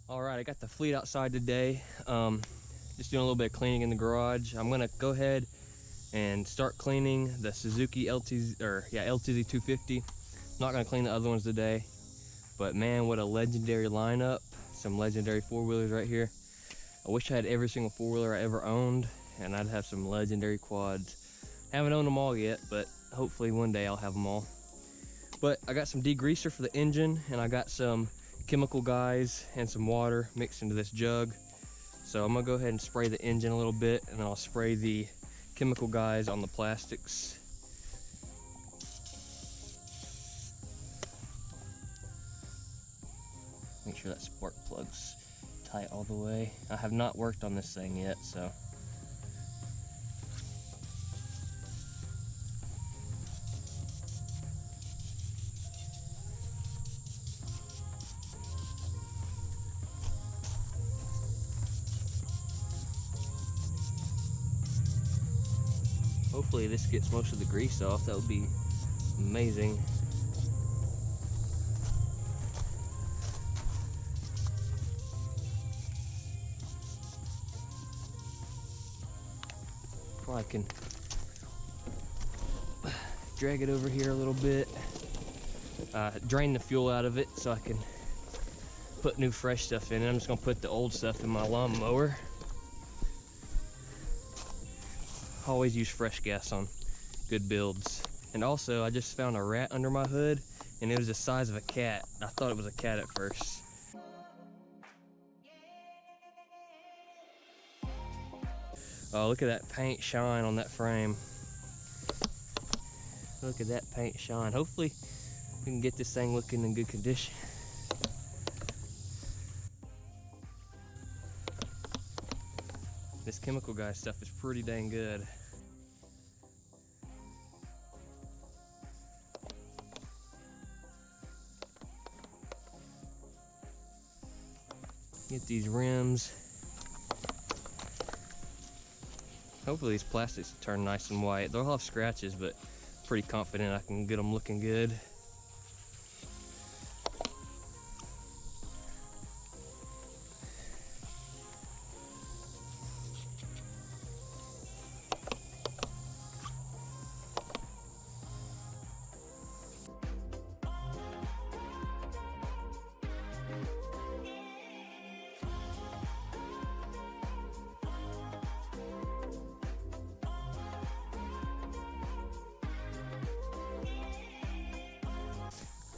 All right, I got the fleet outside today. Just doing a little bit of cleaning in the garage. I'm gonna go ahead and start cleaning the Suzuki LTZ250. Not gonna clean the other ones today, but man, what a legendary lineup. Some legendary four-wheelers right here. I wish I had every single four-wheeler I ever owned, and I'd have some legendary quads. Haven't owned them all yet, but hopefully one day I'll have them all. But I got some degreaser for the engine, and I got some chemical guys and some water mixed into this jug. So I'm gonna go ahead and spray the engine a little bit, and then I'll spray the chemical guys on the plastics. Make sure that spark plug's tight all the way. I have not worked on this thing yet, so. Hopefully this gets most of the grease off. That would be amazing. Probably can drag it over here a little bit. Drain the fuel out of it so I can put new fresh stuff in it. I'm just gonna put the old stuff in my lawnmower. Always use fresh gas on good builds. And also, I just found a rat under my hood, and it was the size of a cat. I thought it was a cat at first. Oh, look at that paint shine on that frame. Look at that paint shine. Hopefully we can get this thing looking in good condition. This chemical guy stuff is pretty dang good. Get these rims. Hopefully these plastics turn nice and white. They'll have scratches, but pretty confident I can get them looking good.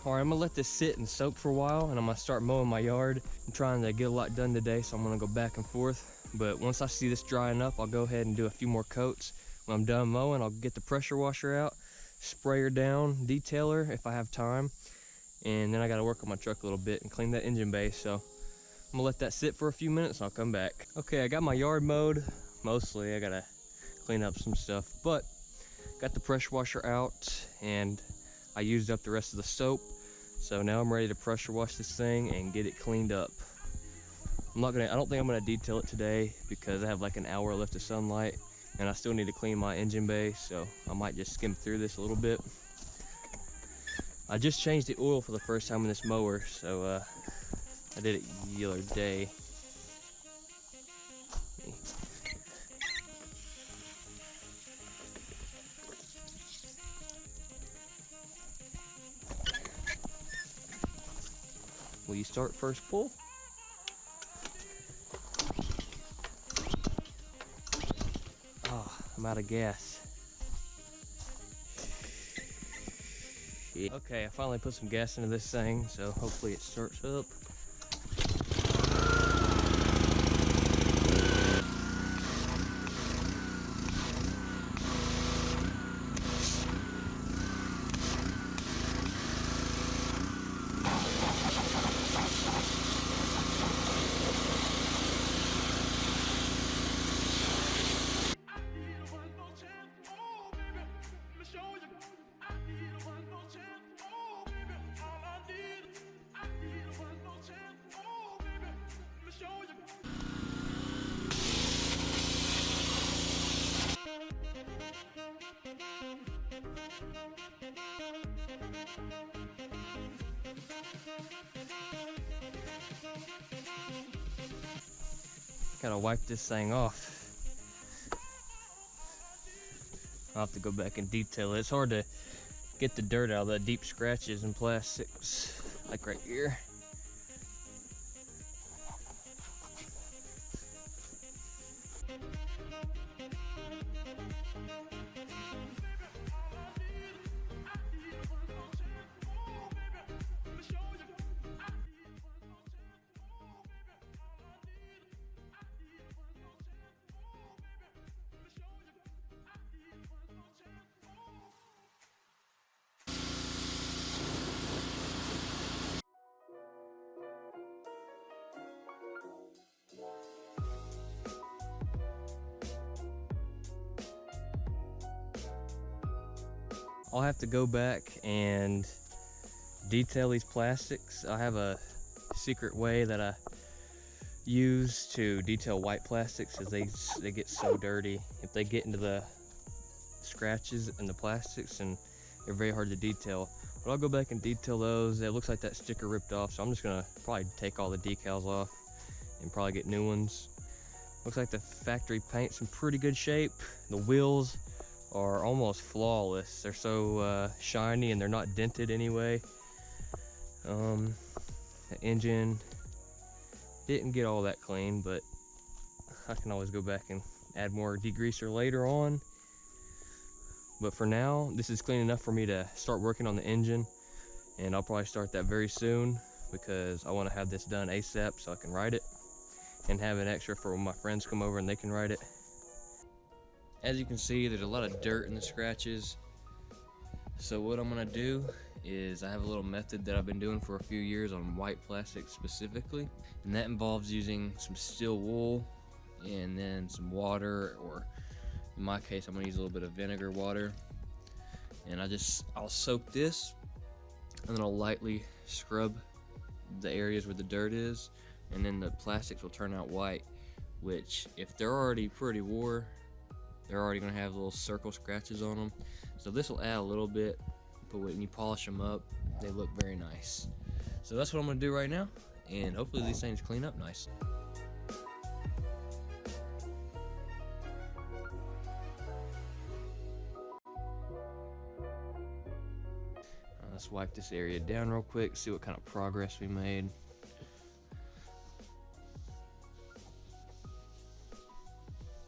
All right, I'm gonna let this sit and soak for a while, and I'm gonna start mowing my yard. I'm trying to get a lot done today, so I'm gonna go back and forth. But once I see this drying up, I'll go ahead and do a few more coats. When I'm done mowing, I'll get the pressure washer out, spray her down, detail her if I have time. And then I gotta work on my truck a little bit and clean that engine bay. So I'm gonna let that sit for a few minutes and I'll come back. Okay, I got my yard mowed. Mostly, I gotta clean up some stuff, but got the pressure washer out, and I used up the rest of the soap. So now I'm ready to pressure wash this thing and get it cleaned up. I don't think I'm gonna detail it today because I have like an hour left of sunlight, and I still need to clean my engine bay, so I might just skim through this a little bit. I just changed the oil for the first time in this mower, so I did it the other day. Will you start first pull? Ah, I'm out of gas. Shit. Okay, I finally put some gas into this thing, so hopefully it starts up. Gotta wipe this thing off. I'll have to go back and detail it. It's hard to get the dirt out of the deep scratches and plastics, like right here. I'll have to go back and detail these plastics. I have a secret way that I use to detail white plastics, as they get so dirty. If they get into the scratches and the plastics, and they're very hard to detail. But I'll go back and detail those. It looks like that sticker ripped off, so I'm just gonna probably take all the decals off and probably get new ones. Looks like the factory paint's in pretty good shape. The wheels are almost flawless. They're so shiny and they're not dented anyway. The engine didn't get all that clean, but I can always go back and add more degreaser later on. But for now, this is clean enough for me to start working on the engine, and I'll probably start that very soon because I want to have this done ASAP so I can ride it and have an extra for when my friends come over and they can ride it. As you can see, there's a lot of dirt in the scratches. So what I'm gonna do is I have a little method that I've been doing for a few years on white plastic specifically, and that involves using some steel wool and then some water, or in my case I'm gonna use a little bit of vinegar water, and I'll soak this and then I'll lightly scrub the areas where the dirt is, and then the plastics will turn out white, which if they're already pretty wore, they're already going to have little circle scratches on them. So this will add a little bit, but when you polish them up, they look very nice. So that's what I'm going to do right now, and hopefully these things clean up nicely. Let's wipe this area down real quick, see what kind of progress we made.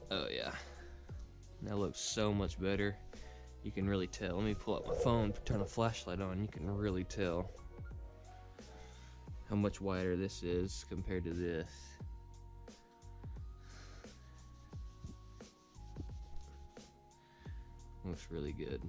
Oh yeah. That looks so much better. You can really tell. Let me pull up my phone, turn the flashlight on. You can really tell how much wider this is compared to this. Looks really good.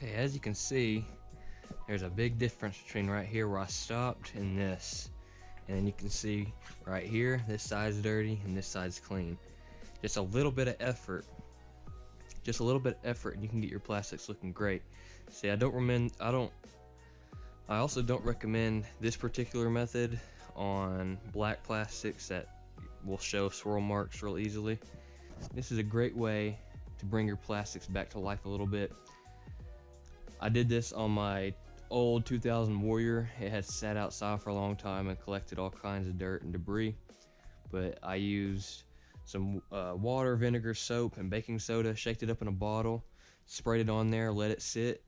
Okay, as you can see, there's a big difference between right here where I stopped and this. And then you can see right here, this side's dirty and this side's clean. Just a little bit of effort. Just a little bit of effort and you can get your plastics looking great. See, I also don't recommend this particular method on black plastics that will show swirl marks real easily. This is a great way to bring your plastics back to life a little bit. I did this on my old 2000 Warrior. It had sat outside for a long time and collected all kinds of dirt and debris, but I used some water, vinegar, soap, and baking soda, shaked it up in a bottle, sprayed it on there, let it sit.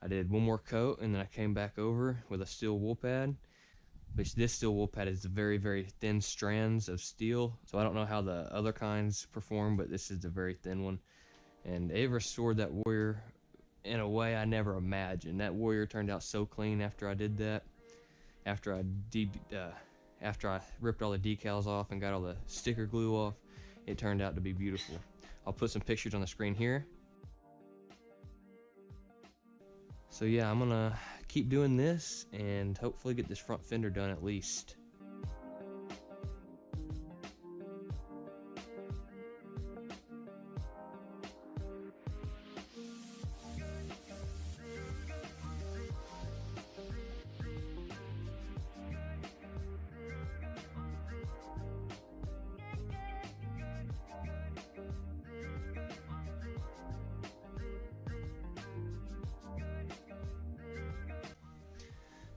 I did one more coat and then I came back over with a steel wool pad, which this steel wool pad is very, very thin strands of steel, so I don't know how the other kinds perform, but this is the very thin one, and it restored that Warrior in a way I never imagined. That Warrior turned out so clean after I did that. After I ripped all the decals off and got all the sticker glue off, it turned out to be beautiful. I'll put some pictures on the screen here. So yeah, I'm gonna keep doing this and hopefully get this front fender done at least.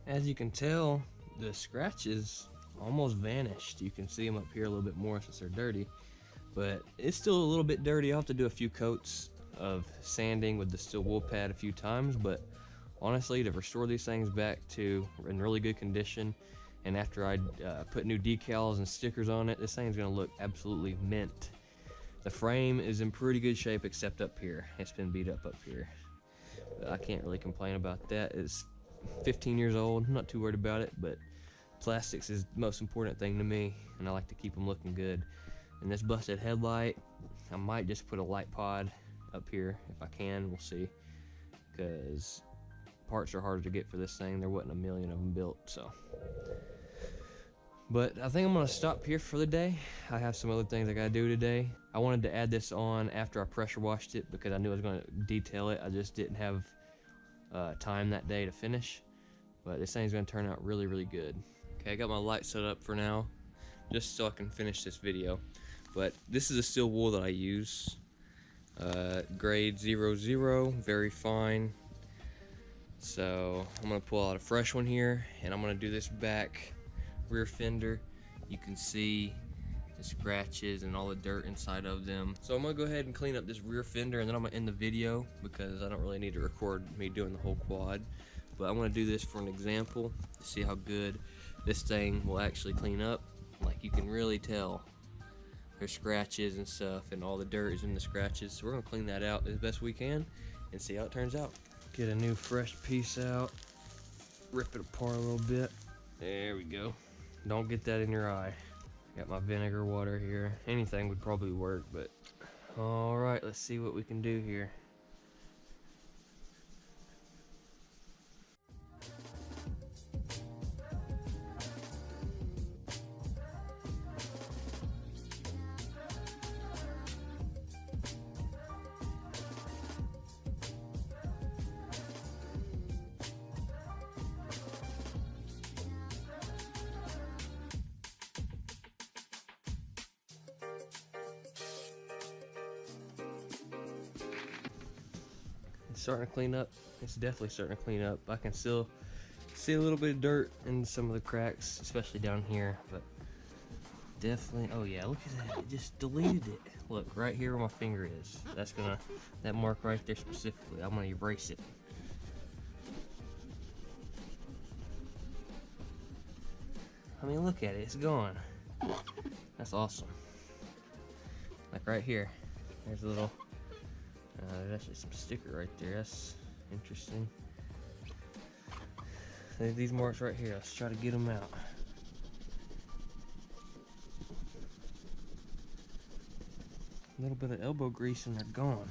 As you can tell, the scratches almost vanished. You can see them up here a little bit more since they're dirty, but it's still a little bit dirty. I'll have to do a few coats of sanding with the steel wool pad a few times, but honestly, to restore these things back to in really good condition, and after I put new decals and stickers on it, this thing's gonna look absolutely mint. The frame is in pretty good shape except up here. It's been beat up here. But I can't really complain about that. It's 15 years old. I'm not too worried about it, but plastics is the most important thing to me, and I like to keep them looking good. And this busted headlight, I might just put a light pod up here if I can. We'll see, because parts are harder to get for this thing. There wasn't a million of them built, so. But I think I'm gonna stop here for the day. I have some other things I gotta do today. I wanted to add this on after I pressure washed it because I knew I was gonna detail it. I just didn't have time that day to finish. But this thing's gonna turn out really, really good. Okay, I got my light set up for now, just so I can finish this video. But this is a steel wool that I use. Grade 00, very fine. So I'm gonna pull out a fresh one here, and I'm gonna do this back rear fender. You can see the scratches and all the dirt inside of them. So I'm gonna go ahead and clean up this rear fender, and then I'm gonna end the video because I don't really need to record me doing the whole quad. But I'm gonna do this for an example to see how good this thing will actually clean up. Like, you can really tell there's scratches and stuff, and all the dirt is in the scratches. So we're gonna clean that out as best we can and see how it turns out. Get a new fresh piece out, rip it apart a little bit. There we go. Don't get that in your eye. Got my vinegar water here. Anything would probably work, but all right, let's see what we can do here. It's starting to clean up. It's definitely starting to clean up. I can still see a little bit of dirt in some of the cracks, especially down here, but definitely, oh yeah, look at that, it just deleted it. Look, right here where my finger is. That's gonna, that mark right there specifically, I'm gonna erase it. I mean, look at it, it's gone. That's awesome. Like right here, there's a little, there's actually some sticker right there. That's interesting. These marks right here, let's try to get them out. A little bit of elbow grease and they're gone.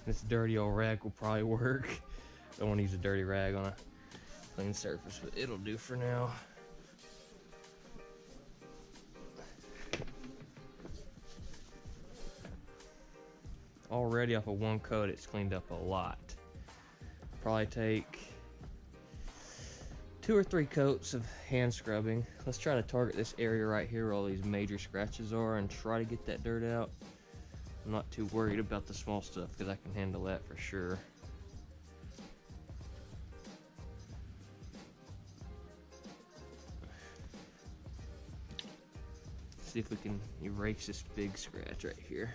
This dirty old rag will probably work. Don't want to use a dirty rag on a clean surface, but it'll do for now. Already off of one coat, it's cleaned up a lot. Probably take 2 or 3 coats of hand scrubbing. Let's try to target this area right here where all these major scratches are and try to get that dirt out. I'm not too worried about the small stuff because I can handle that for sure. See if we can erase this big scratch right here.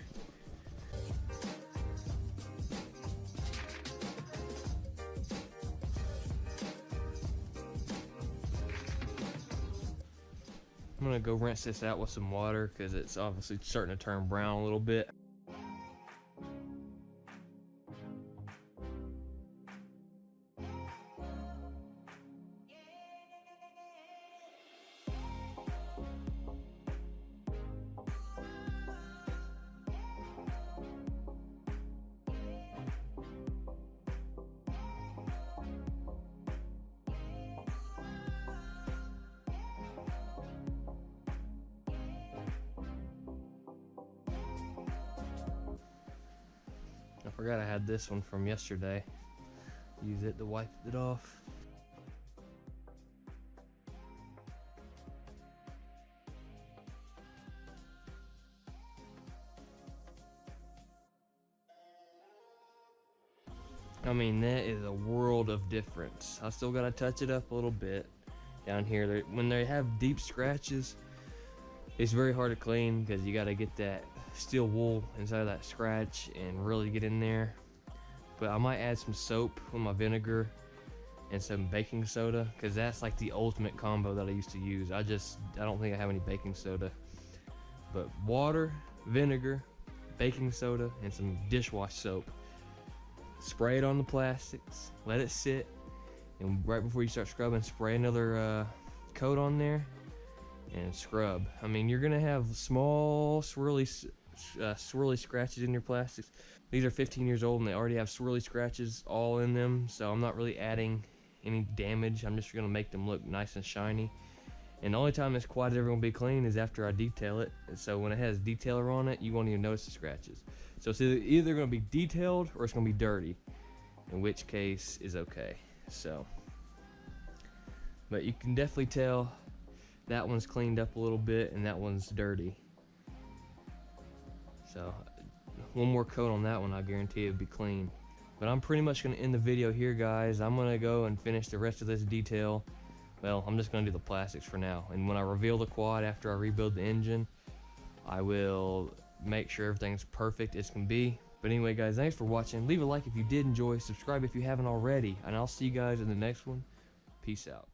I'm gonna go rinse this out with some water because it's obviously starting to turn brown a little bit. I forgot I had this one from yesterday. Use it to wipe it off. I mean, that is a world of difference. I still gotta touch it up a little bit down here. When they have deep scratches, it's very hard to clean because you gotta get that steel wool inside of that scratch and really get in there. But I might add some soap with my vinegar and some baking soda, because that's like the ultimate combo that I used to use. I don't think I have any baking soda. But water, vinegar, baking soda, and some dishwash soap. Spray it on the plastics, let it sit, and right before you start scrubbing, spray another coat on there and scrub. I mean, you're gonna have small swirly scratches in your plastics. These are 15 years old and they already have swirly scratches all in them, so I'm not really adding any damage. I'm just gonna make them look nice and shiny. And the only time this quad is ever gonna be clean is after I detail it. And so when it has detailer on it, you won't even notice the scratches. So it's either gonna be detailed or it's gonna be dirty, in which case is okay. So, but you can definitely tell that one's cleaned up a little bit and that one's dirty. So one more coat on that one, I guarantee it'll be clean. But I'm pretty much gonna end the video here, guys. I'm gonna go and finish the rest of this detail. Well, I'm just gonna do the plastics for now. And when I reveal the quad after I rebuild the engine, I will make sure everything's perfect as can be. But anyway, guys, thanks for watching. Leave a like if you did enjoy, subscribe if you haven't already, and I'll see you guys in the next one. Peace out.